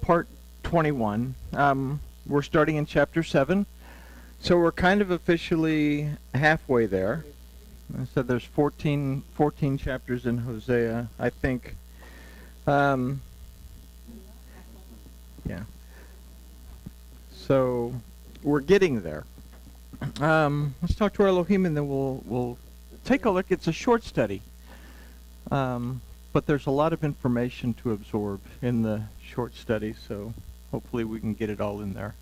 part 21. We're starting in chapter 7. So we're kind of officially halfway there. So there's 14 chapters in Hosea, I think. Yeah. So we're getting there. Let's talk to our Elohim, and then we'll take a look. It's a short study, but there's a lot of information to absorb in the short study, so hopefully we can get it all in there.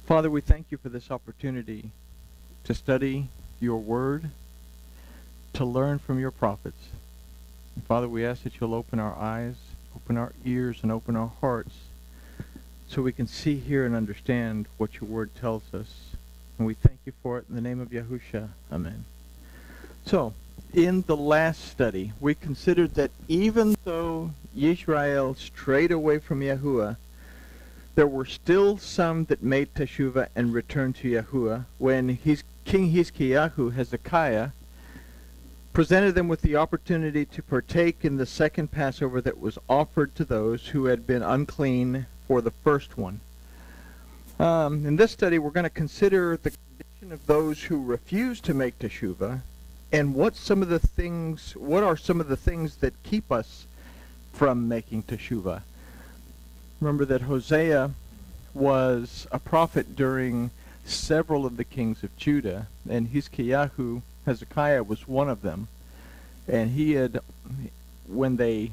Father, we thank you for this opportunity to study your word, to learn from your prophets. And Father, we ask that you'll open our eyes, open our ears, and open our hearts so we can see, hear, and understand what your word tells us. And we thank you for it in the name of Yahushua. Amen. So, in the last study, we considered that even though Yisrael strayed away from Yahuwah, there were still some that made teshuvah and returned to Yahuwah when King Hezekiah, presented them with the opportunity to partake in the second Passover that was offered to those who had been unclean for the first one. In this study, we're going to consider the condition of those who refuse to make teshuvah, and what are some of the things that keep us from making teshuvah. Remember that Hosea was a prophet during several of the kings of Judah, and Hezekiah was one of them. And when they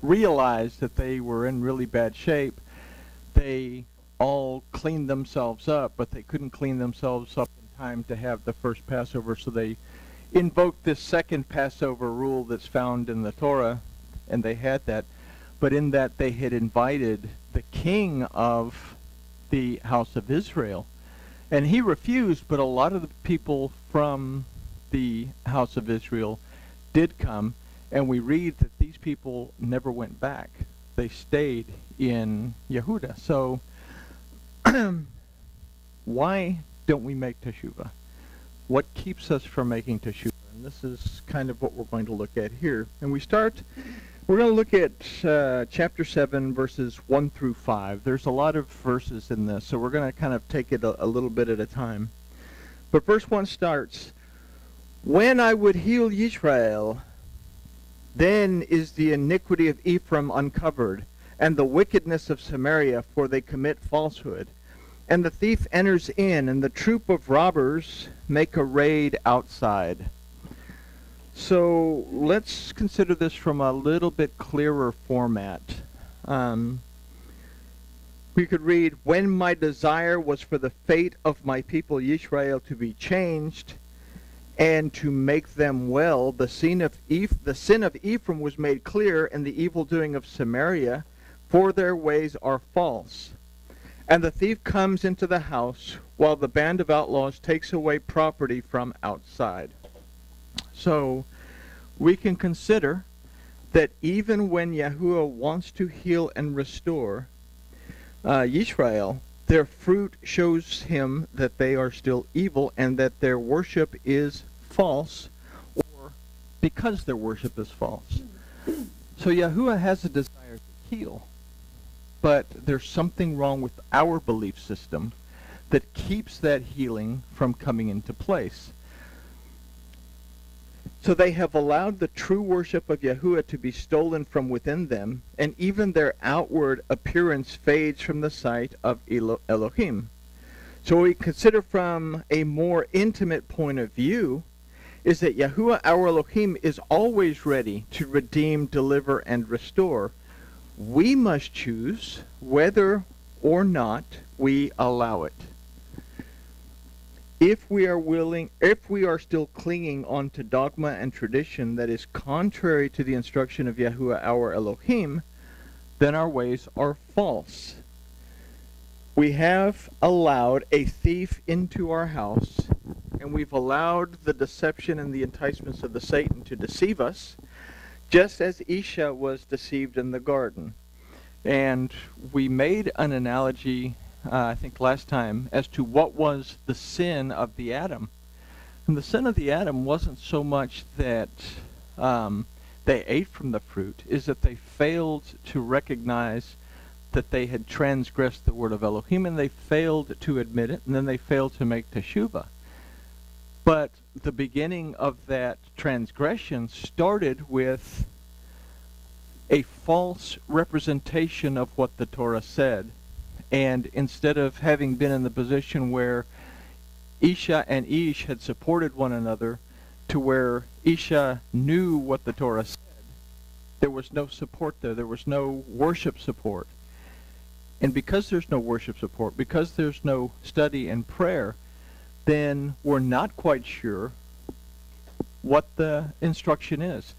realized that they were in really bad shape, they all cleaned themselves up, but they couldn't clean themselves up in time to have the first Passover, so they invoked this second Passover rule that's found in the Torah, and they had that. But in that they had invited the king of the house of Israel, and he refused, but a lot of the people from the house of Israel did come, and we read that these people never went back. They stayed in Yehuda. So why don't we make teshuvah? What keeps us from making teshuvah? And this is kind of what we're going to look at here. And we're going to look at chapter 7, verses 1 through 5. There's a lot of verses in this, so we're going to kind of take it a little bit at a time. But verse 1 starts, "When I would heal Yisrael, then is the iniquity of Ephraim uncovered, and the wickedness of Samaria, for they commit falsehood. And the thief enters in, and the troop of robbers make a raid outside." So let's consider this from a little bit clearer format. We could read, "When my desire was for the fate of my people Yisrael to be changed, and to make them well, the sin of Ephraim was made clear, and the evil doing of Samaria, for their ways are false. And the thief comes into the house, while the band of outlaws takes away property from outside." So we can consider that even when Yahuwah wants to heal and restore Yisrael, their fruit shows him that they are still evil and that their worship is false, or because their worship is false. So Yahuwah has a desire to heal, but there's something wrong with our belief system that keeps that healing from coming into place. So they have allowed the true worship of Yahuwah to be stolen from within them, and even their outward appearance fades from the sight of Elohim. So what we consider from a more intimate point of view is that Yahuwah our Elohim is always ready to redeem, deliver, and restore. We must choose whether or not we allow it. If we are still clinging on to dogma and tradition that is contrary to the instruction of Yahuwah our Elohim, then our ways are false. We have allowed a thief into our house, and we've allowed the deception and the enticements of the Satan to deceive us, just as Isha was deceived in the garden. And we made an analogy I think last time, as to what was the sin of the Adam. And the sin of the Adam wasn't so much that they ate from the fruit is that they failed to recognize that they had transgressed the word of Elohim, and they failed to admit it, and then they failed to make teshuvah. But the beginning of that transgression started with a false representation of what the Torah said. And instead of having been in the position where Isha and Ish had supported one another, to where Isha knew what the Torah said, there was no support there. There was no worship support. And because there's no worship support, because there's no study and prayer, then we're not quite sure what the instruction is.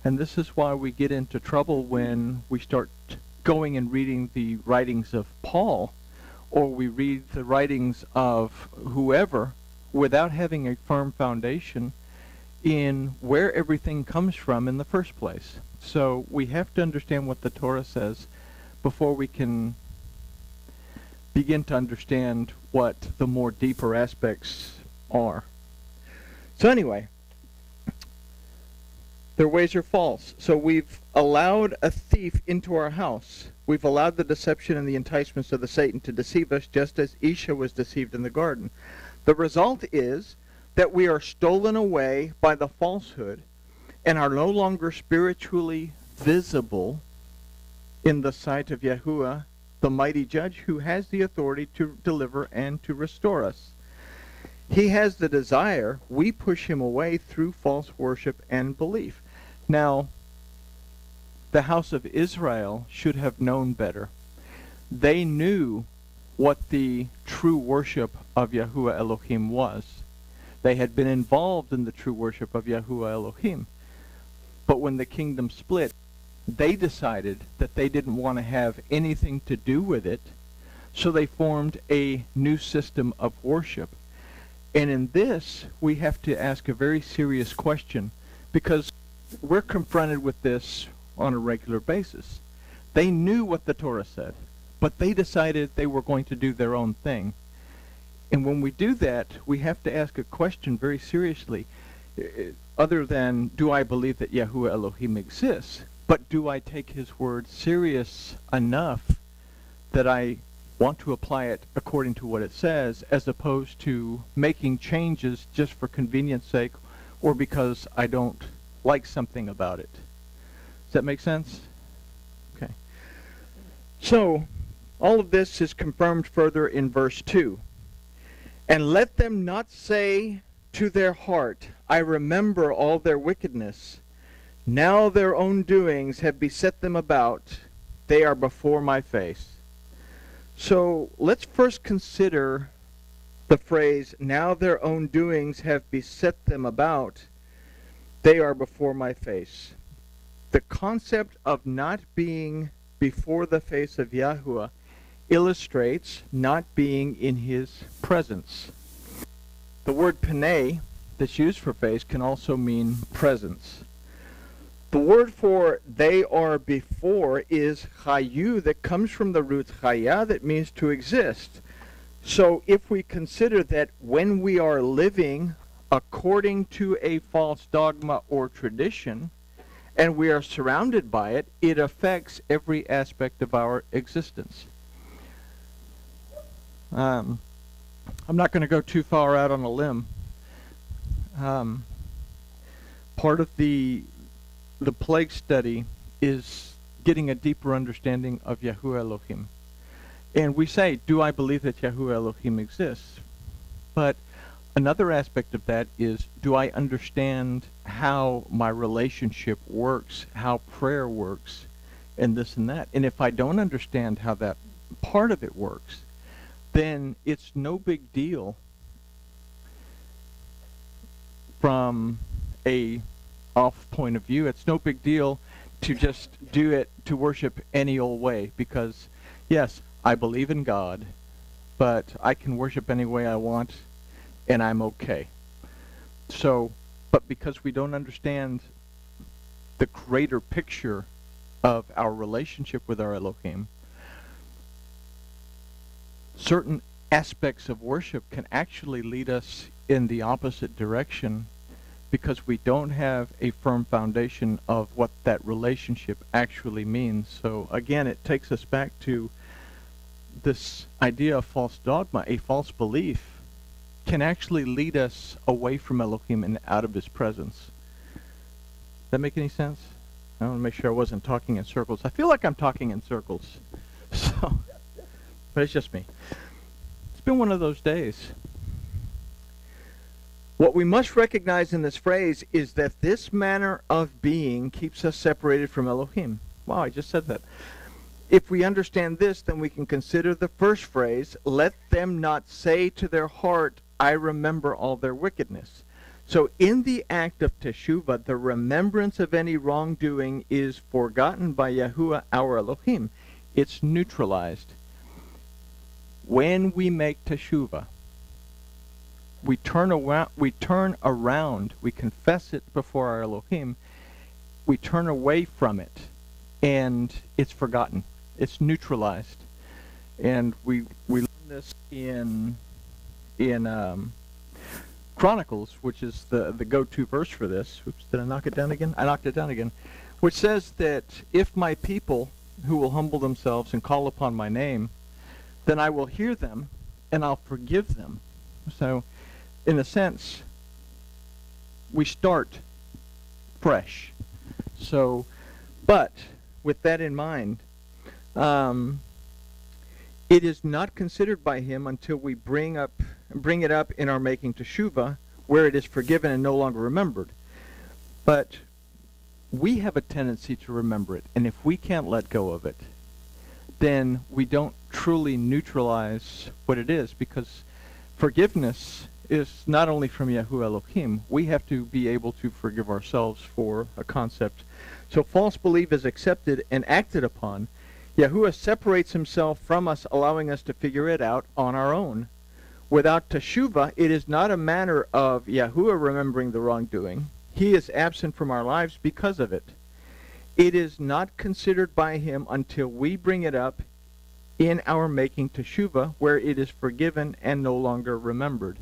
And this is why we get into trouble when we start going and reading the writings of Paul, or we read the writings of whoever, without having a firm foundation in where everything comes from in the first place. So we have to understand what the Torah says before we can begin to understand what the more deeper aspects are. So anyway, their ways are false. So we've allowed a thief into our house. We've allowed the deception and the enticements of the Satan to deceive us, just as Isha was deceived in the garden. The result is that we are stolen away by the falsehood and are no longer spiritually visible in the sight of Yahuwah, the mighty judge who has the authority to deliver and to restore us. He has the desire. We push him away through false worship and belief. Now, the house of Israel should have known better. They knew what the true worship of Yahuwah Elohim was. They had been involved in the true worship of Yahuwah Elohim. But when the kingdom split, they decided that they didn't want to have anything to do with it, so they formed a new system of worship. And in this, we have to ask a very serious question, because we're confronted with this on a regular basis. They knew what the Torah said, but they decided they were going to do their own thing. And when we do that, we have to ask a question very seriously, other than, do I believe that Yahuwah Elohim exists? But do I take his word serious enough that I want to apply it according to what it says, as opposed to making changes just for convenience sake or because I don't like something about it? Does that make sense? Okay. So, all of this is confirmed further in verse 2. And let them not say to their heart, I remember all their wickedness. Now their own doings have beset them about. They are before my face. So let's first consider the phrase, now their own doings have beset them about. They are before my face. The concept of not being before the face of Yahuwah illustrates not being in his presence. The word panei that's used for face can also mean presence. The word for they are before is chayu, that comes from the root chaya, that means to exist. So if we consider that when we are living according to a false dogma or tradition, and we are surrounded by it, it affects every aspect of our existence. I'm not going to go too far out on a limb. Part of the plague study is getting a deeper understanding of Yahuwah Elohim. And we say, do I believe that Yahuwah Elohim exists? But another aspect of that is, do I understand how my relationship works, how prayer works, and this and that? And if I don't understand how that part of it works, then it's no big deal from a off point of view. It's no big deal to just do it, to worship any old way, because yes, I believe in God, but I can worship any way I want and I'm okay. So, but because we don't understand the greater picture of our relationship with our Elohim, certain aspects of worship can actually lead us in the opposite direction because we don't have a firm foundation of what that relationship actually means. So again, it takes us back to this idea of false dogma. A false belief can actually lead us away from Elohim and out of his presence. Does that make any sense? I want to make sure I wasn't talking in circles. I feel like I'm talking in circles. So, but it's just me. It's been one of those days. What we must recognize in this phrase is that this manner of being keeps us separated from Elohim. Wow, I just said that. If we understand this, then we can consider the first phrase, let them not say to their heart, I remember all their wickedness. So in the act of teshuvah, the remembrance of any wrongdoing is forgotten by Yahuwah, our Elohim. It's neutralized. When we make teshuvah, we turn around, we confess it before our Elohim, we turn away from it, and it's forgotten. It's neutralized. And we learn this in Chronicles, which is the go-to verse for this. Oops, did I knock it down again? I knocked it down again. Which says that if my people who will humble themselves and call upon my name, then I will hear them and I'll forgive them. So, in a sense, we start fresh. So, but with that in mind, it is not considered by him until we bring it up in our making teshuvah, where it is forgiven and no longer remembered. But we have a tendency to remember it, and if we can't let go of it, then we don't truly neutralize what it is, because forgiveness is not only from Yahuwah Elohim. We have to be able to forgive ourselves for a concept. So false belief is accepted and acted upon. Yahuwah separates himself from us, allowing us to figure it out on our own. Without teshuvah, it is not a matter of Yahuwah remembering the wrongdoing. He is absent from our lives because of it. It is not considered by him until we bring it up in our making teshuvah, where it is forgiven and no longer remembered.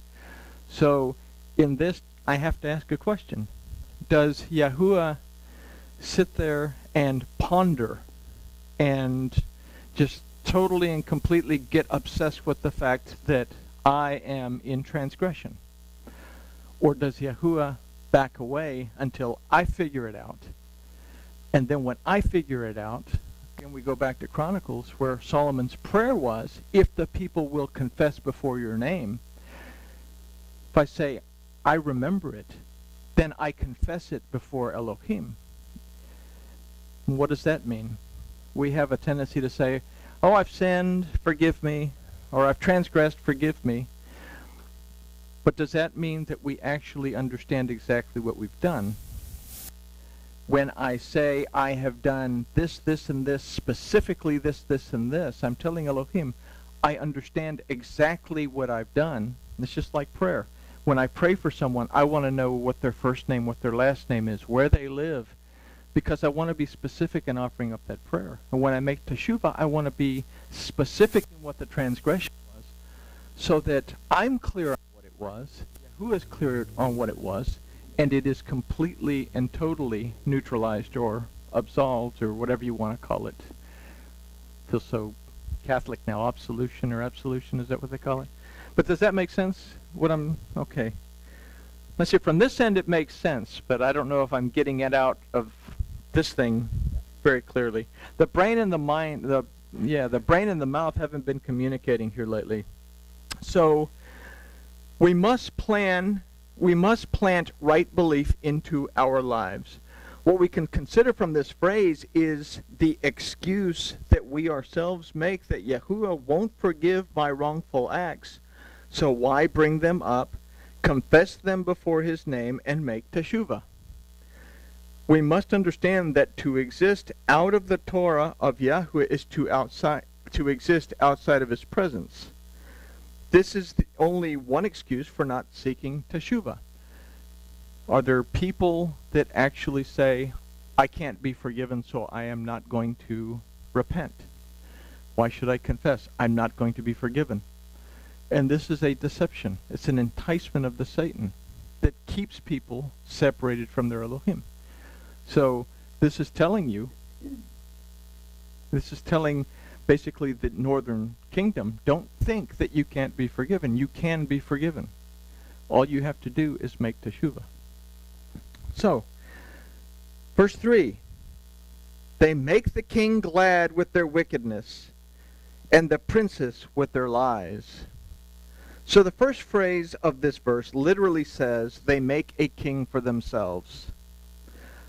So, in this, I have to ask a question. Does Yahuwah sit there and ponder and just totally and completely get obsessed with the fact that I am in transgression? Or does Yahuwah back away until I figure it out? And then when I figure it out, and we go back to Chronicles, where Solomon's prayer was, if the people will confess before your name, if I say, I remember it, then I confess it before Elohim. And what does that mean? We have a tendency to say, oh, I've sinned, forgive me, or I've transgressed, forgive me. But does that mean that we actually understand exactly what we've done? When I say I have done this, this, and this, specifically this, this, and this, I'm telling Elohim, I understand exactly what I've done. It's just like prayer. When I pray for someone, I want to know what their first name, what their last name is, where they live, because I want to be specific in offering up that prayer. And when I make teshuvah, I want to be specific in what the transgression was, so that I'm clear on what it was, Yahuwah is clear on what it was, and it is completely and totally neutralized or absolved, or whatever you want to call it. I feel so Catholic now. Absolution, is that what they call it? But does that make sense? Okay. Let's see, from this end it makes sense, but I don't know if I'm getting it out of this thing very clearly. The brain and the mind, the brain and the mouth haven't been communicating here lately. So we must plant right belief into our lives. What we can consider from this phrase is the excuse that we ourselves make that Yahuwah won't forgive my wrongful acts. So why bring them up, confess them before his name, and make teshuvah? We must understand that to exist out of the Torah of Yahuwah is to exist outside of his presence. This is the only one excuse for not seeking teshuvah. Are there people that actually say, I can't be forgiven, so I am not going to repent? Why should I confess? I'm not going to be forgiven. And this is a deception. It's an enticement of the Satan. that keeps people separated from their Elohim. So this is telling basically the northern kingdom, don't think that you can't be forgiven. You can be forgiven. All you have to do is make teshuvah. So, verse 3, they make the king glad with their wickedness, and the princess with their lies. So the first phrase of this verse literally says, they make a king for themselves.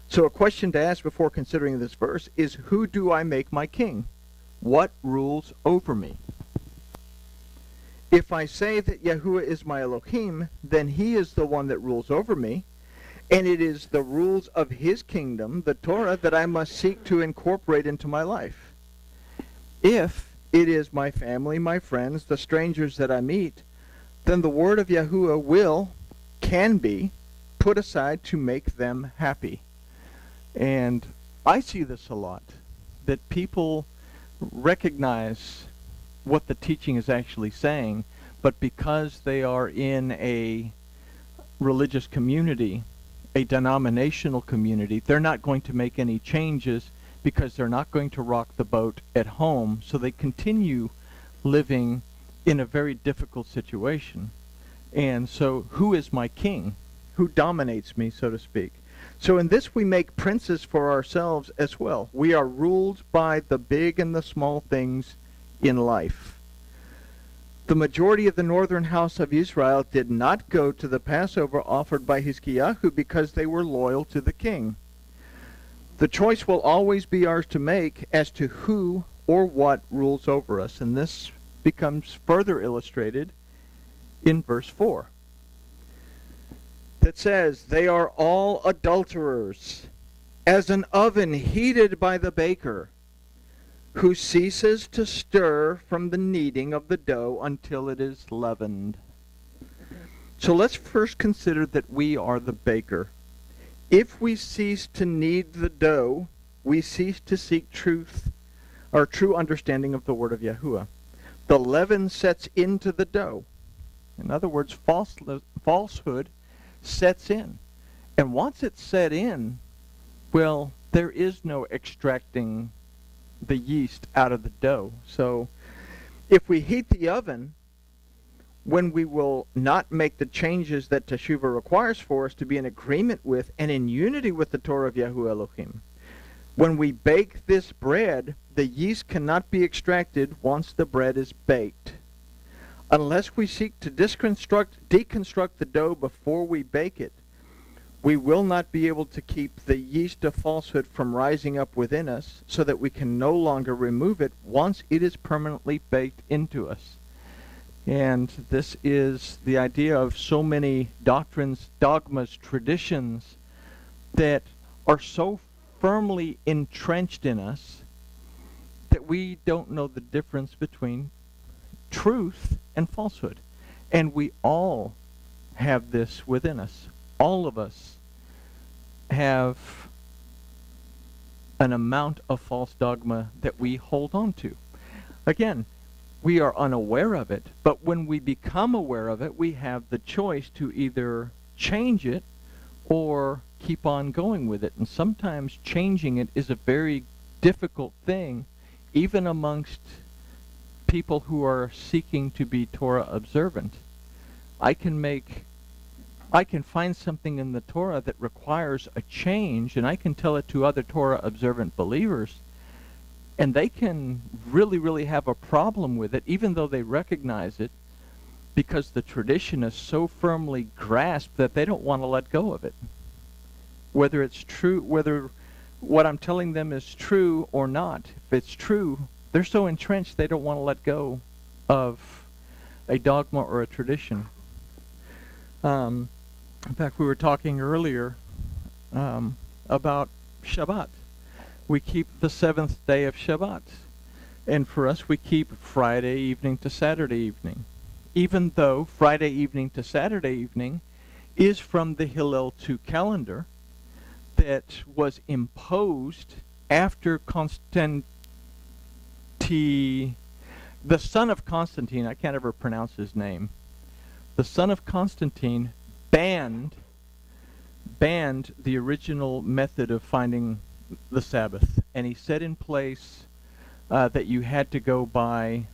So a question to ask before considering this verse is, who do I make my king? What rules over me? If I say that Yahuwah is my Elohim, then he is the one that rules over me, and it is the rules of his kingdom, the Torah, that I must seek to incorporate into my life. If it is my family, my friends, the strangers that I meet, then the word of Yahuwah can be put aside to make them happy. And I see this a lot, that people recognize what the teaching is actually saying, but because they are in a religious community, a denominational community, they're not going to make any changes because they're not going to rock the boat at home, so they continue living in a very difficult situation. And so, who is my king? Who dominates me, so to speak? So in this we make princes for ourselves as well. We are ruled by the big and the small things in life. The majority of the northern house of Israel did not go to the Passover offered by Hizkiyahu because they were loyal to the king. The choice will always be ours to make as to who or what rules over us, and this becomes further illustrated in verse 4. That says, they are all adulterers, as an oven heated by the baker, who ceases to stir from the kneading of the dough until it is leavened. So let's first consider that we are the baker. If we cease to knead the dough, we cease to seek truth, or true understanding of the word of Yahuwah. The leaven sets into the dough. In other words, falsehood sets in. And once it's set in, well, there is no extracting the yeast out of the dough. So if we heat the oven, when we will not make the changes that teshuvah requires for us to be in agreement with and in unity with the Torah of Yahuwah Elohim, when we bake this bread, the yeast cannot be extracted once the bread is baked. Unless we seek to deconstruct the dough before we bake it, we will not be able to keep the yeast of falsehood from rising up within us so that we can no longer remove it once it is permanently baked into us. And this is the idea of so many doctrines, dogmas, traditions that are so firmly entrenched in us that we don't know the difference between truth and falsehood. And we all have this within us. All of us have an amount of false dogma that we hold on to. Again, we are unaware of it, but when we become aware of it, we have the choice to either change it or keep on going with it. And sometimes changing it is a very difficult thing, even amongst people who are seeking to be Torah observant. I can find something in the Torah that requires a change, and I can tell it to other Torah observant believers, and they can really, really have a problem with it, even though they recognize it, because the tradition is so firmly grasped that they don't want to let go of it. Whether it's true, whether what I'm telling them is true or not, if it's true, they're so entrenched they don't want to let go of a dogma or a tradition. In fact, we were talking earlier about Shabbat. We keep the 7th day of Shabbat. And for us, we keep Friday evening to Saturday evening. Even though Friday evening to Saturday evening is from the Hillel II calendar that was imposed after the son of Constantine, I can't ever pronounce his name, the son of Constantine banned banned the original method of finding the Sabbath, and he set in place that you had to go by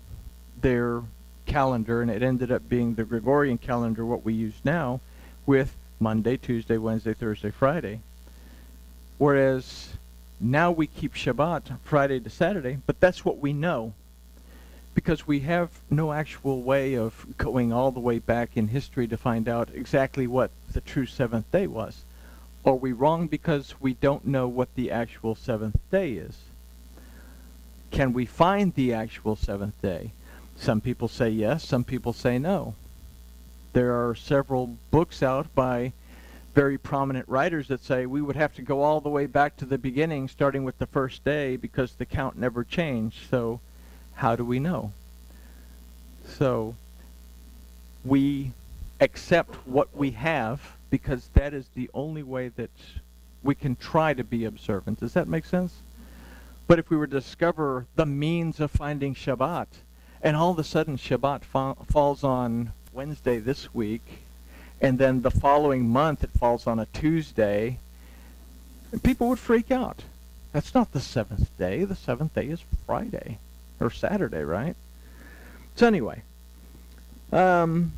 their calendar, and it ended up being the Gregorian calendar, what we use now, with Monday, Tuesday, Wednesday, Thursday, Friday. Whereas now we keep Shabbat Friday to Saturday, but that's what we know, because we have no actual way of going all the way back in history to find out exactly what the true seventh day was. Are we wrong because we don't know what the actual seventh day is? Can we find the actual seventh day? Some people say yes, some people say no. There are several books out by very prominent writers that say we would have to go all the way back to the beginning, starting with the first day, because the count never changed. So how do we know? So we accept what we have, because that is the only way that we can try to be observant. Does that make sense? But if we were to discover the means of finding Shabbat, and all of a sudden Shabbat falls on Wednesday this week, and then the following month it falls on a Tuesday, people would freak out. That's not the seventh day. The seventh day is Friday or Saturday, right? So anyway, so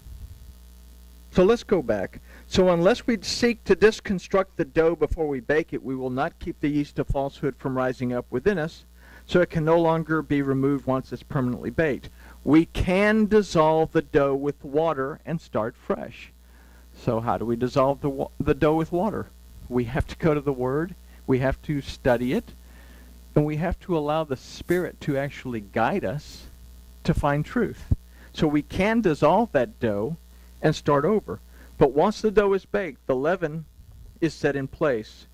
let's go back. So unless we seek to disconstruct the dough before we bake it, we will not keep the yeast of falsehood from rising up within us, so it can no longer be removed once it's permanently baked. We can dissolve the dough with water and start fresh. So how do we dissolve the dough with water? We have to go to the Word, we have to study it, and we have to allow the Spirit to actually guide us to find truth. So we can dissolve that dough and start over. But once the dough is baked, the leaven is set in place.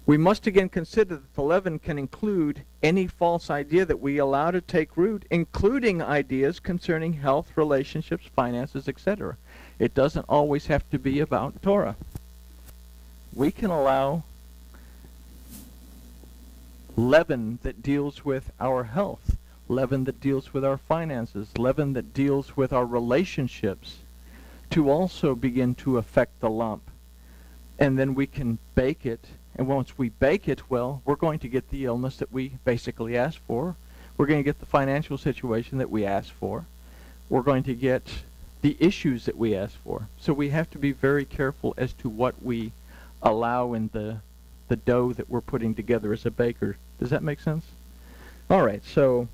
We must again consider that the leaven can include any false idea that we allow to take root, including ideas concerning health, relationships, finances, etc. It doesn't always have to be about Torah. We can allow leaven that deals with our health, leaven that deals with our finances, leaven that deals with our relationships, to also begin to affect the lump. And then we can bake it, and once we bake it, well, we're going to get the illness that we basically asked for. We're going to get the financial situation that we asked for. We're going to get the issues that we asked for. So we have to be very careful as to what we allow in the dough that we're putting together as a baker. Does that make sense? All right, so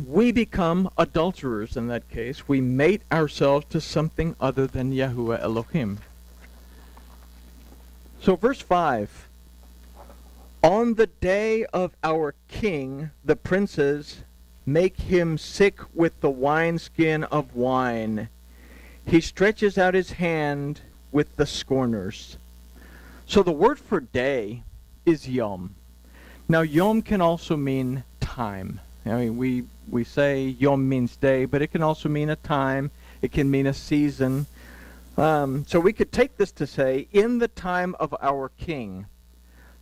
we become adulterers in that case. We mate ourselves to something other than Yahuwah Elohim. So verse 5, on the day of our king, the princes make him sick with the wineskin of wine. He stretches out his hand with the scorners. So the word for day is yom. Now yom can also mean time. I mean, we say yom means day, but it can also mean a time. It can mean a season. So we could take this to say, in the time of our king.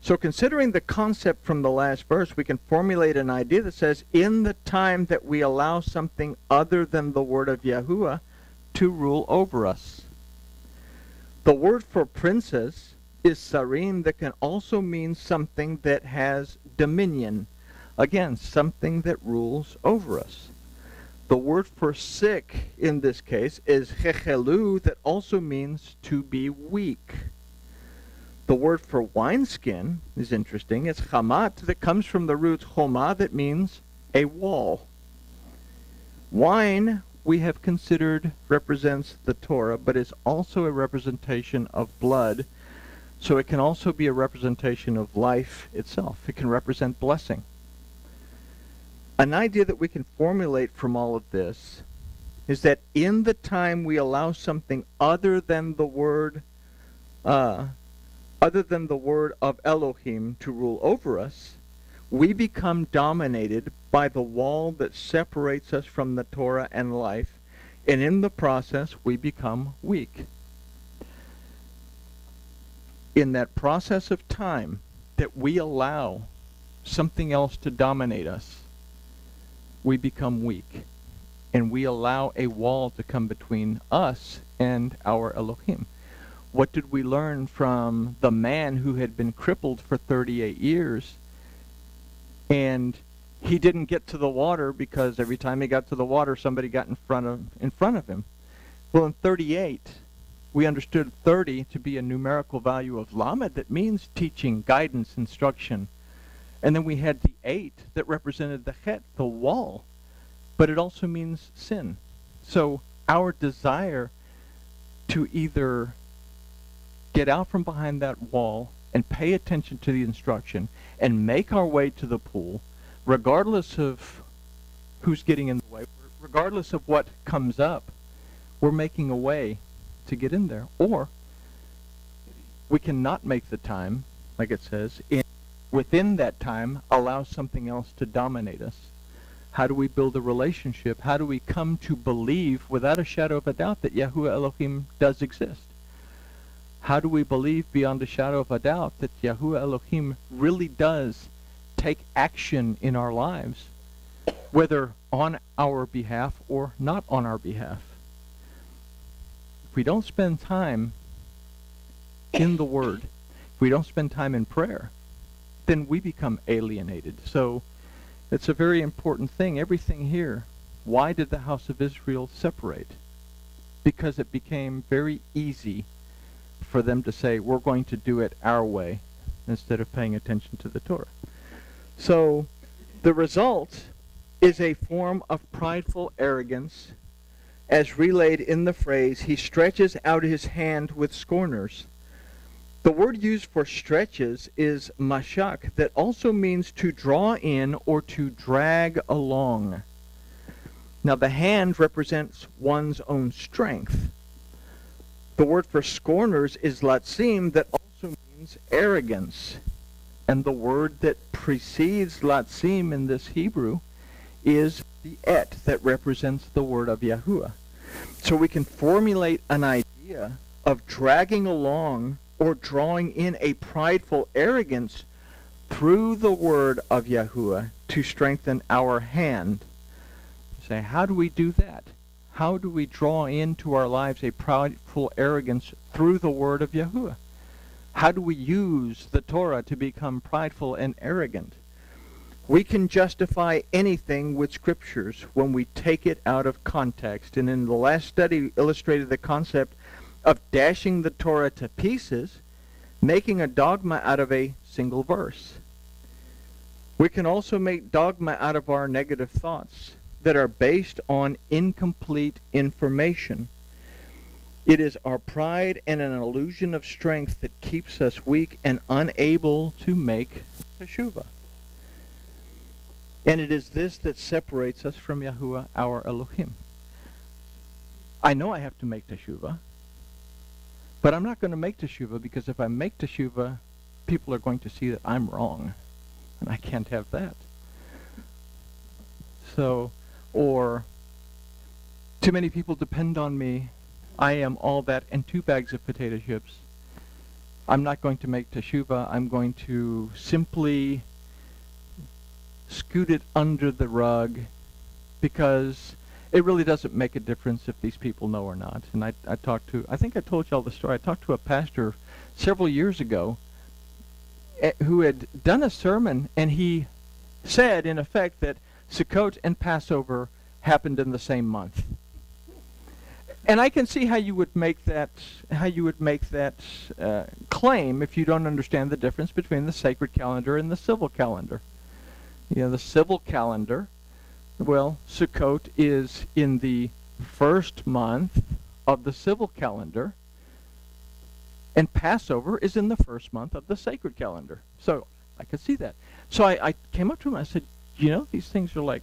So considering the concept from the last verse, we can formulate an idea that says, in the time that we allow something other than the word of Yahuwah to rule over us. The word for princes is sarim, that can also mean something that has dominion. Again, something that rules over us. The word for sick in this case is hechelu, that also means to be weak. The word for wineskin is interesting. It's chamat, that comes from the root choma, that means a wall. Wine, we have considered, represents the Torah, but is also a representation of blood. So it can also be a representation of life itself. It can represent blessing. An idea that we can formulate from all of this is that in the time we allow something other than the word of Elohim to rule over us, we become dominated by the wall that separates us from the Torah and life, and in the process we become weak. In that process of time that we allow something else to dominate us, we become weak, and we allow a wall to come between us and our Elohim. What did we learn from the man who had been crippled for 38 years and he didn't get to the water because every time he got to the water somebody got in front of him? Well, in 38 we understood 30 to be a numerical value of Lamed that means teaching, guidance, instruction. And then we had the 8 that represented the Het, the wall, but it also means sin. So our desire to either get out from behind that wall and pay attention to the instruction and make our way to the pool, regardless of who's getting in the way, regardless of what comes up, we're making a way to get in there. Or we cannot make the time, like it says, within that time allow something else to dominate us. How do we build a relationship? How do we come to believe without a shadow of a doubt that Yahuwah Elohim does exist? How do we believe beyond a shadow of a doubt that Yahuwah Elohim really does take action in our lives, whether on our behalf or not on our behalf? If we don't spend time in the Word, if we don't spend time in prayer, then we become alienated. So it's a very important thing. Everything here, why did the house of Israel separate? Because it became very easy for them to say, we're going to do it our way, instead of paying attention to the Torah. So the result is a form of prideful arrogance, as relayed in the phrase, he stretches out his hand with scorners. The word used for stretches is mashak, that also means to draw in or to drag along. Now the hand represents one's own strength. The word for scorners is latzim, that also means arrogance. And the word that precedes latzim in this Hebrew is the et, that represents the word of Yahuwah. So we can formulate an idea of dragging along or drawing in a prideful arrogance through the word of Yahuwah to strengthen our hand. Say, how do we do that? How do we draw into our lives a prideful arrogance through the word of Yahuwah? How do we use the Torah to become prideful and arrogant? We can justify anything with scriptures when we take it out of context. And in the last study illustrated the concept of dashing the Torah to pieces, making a dogma out of a single verse. We can also make dogma out of our negative thoughts that are based on incomplete information. It is our pride and an illusion of strength that keeps us weak and unable to make teshuvah. And it is this that separates us from Yahuwah, our Elohim. I know I have to make teshuvah, but I'm not going to make teshuvah because if I make teshuvah, people are going to see that I'm wrong, and I can't have that. So, or too many people depend on me. I am all that and 2 bags of potato chips. I'm not going to make teshuvah. I'm going to simply scoot it under the rug because it really doesn't make a difference if these people know or not. And I talked to, I think I told y'all the story, I talked to a pastor several years ago who had done a sermon, and he said, in effect, that Sukkot and Passover happened in the same month. And I can see how you would make that claim if you don't understand the difference between the sacred calendar and the civil calendar. You know, the civil calendar, well, Sukkot is in the first month of the civil calendar, and Passover is in the first month of the sacred calendar. So I could see that. So I came up to him and I said, you know, these things are like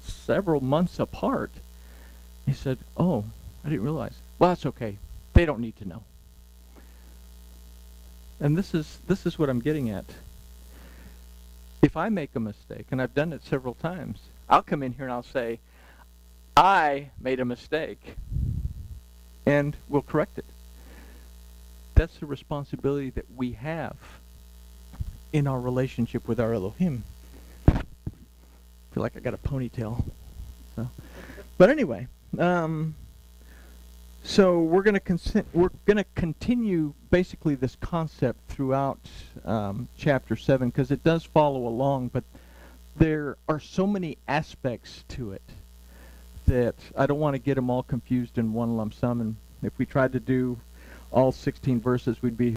several months apart. He said, oh, I didn't realize. Well, that's okay. They don't need to know. And this is what I'm getting at. If I make a mistake, and I've done it several times, I'll come in here and I'll say, I made a mistake, and we'll correct it. That's the responsibility that we have in our relationship with our Elohim. I feel like I got a ponytail. So. But anyway, So we're going to continue basically this concept throughout chapter 7 because it does follow along, but there are so many aspects to it that I don't want to get them all confused in one lump sum. And if we tried to do all 16 verses, we'd be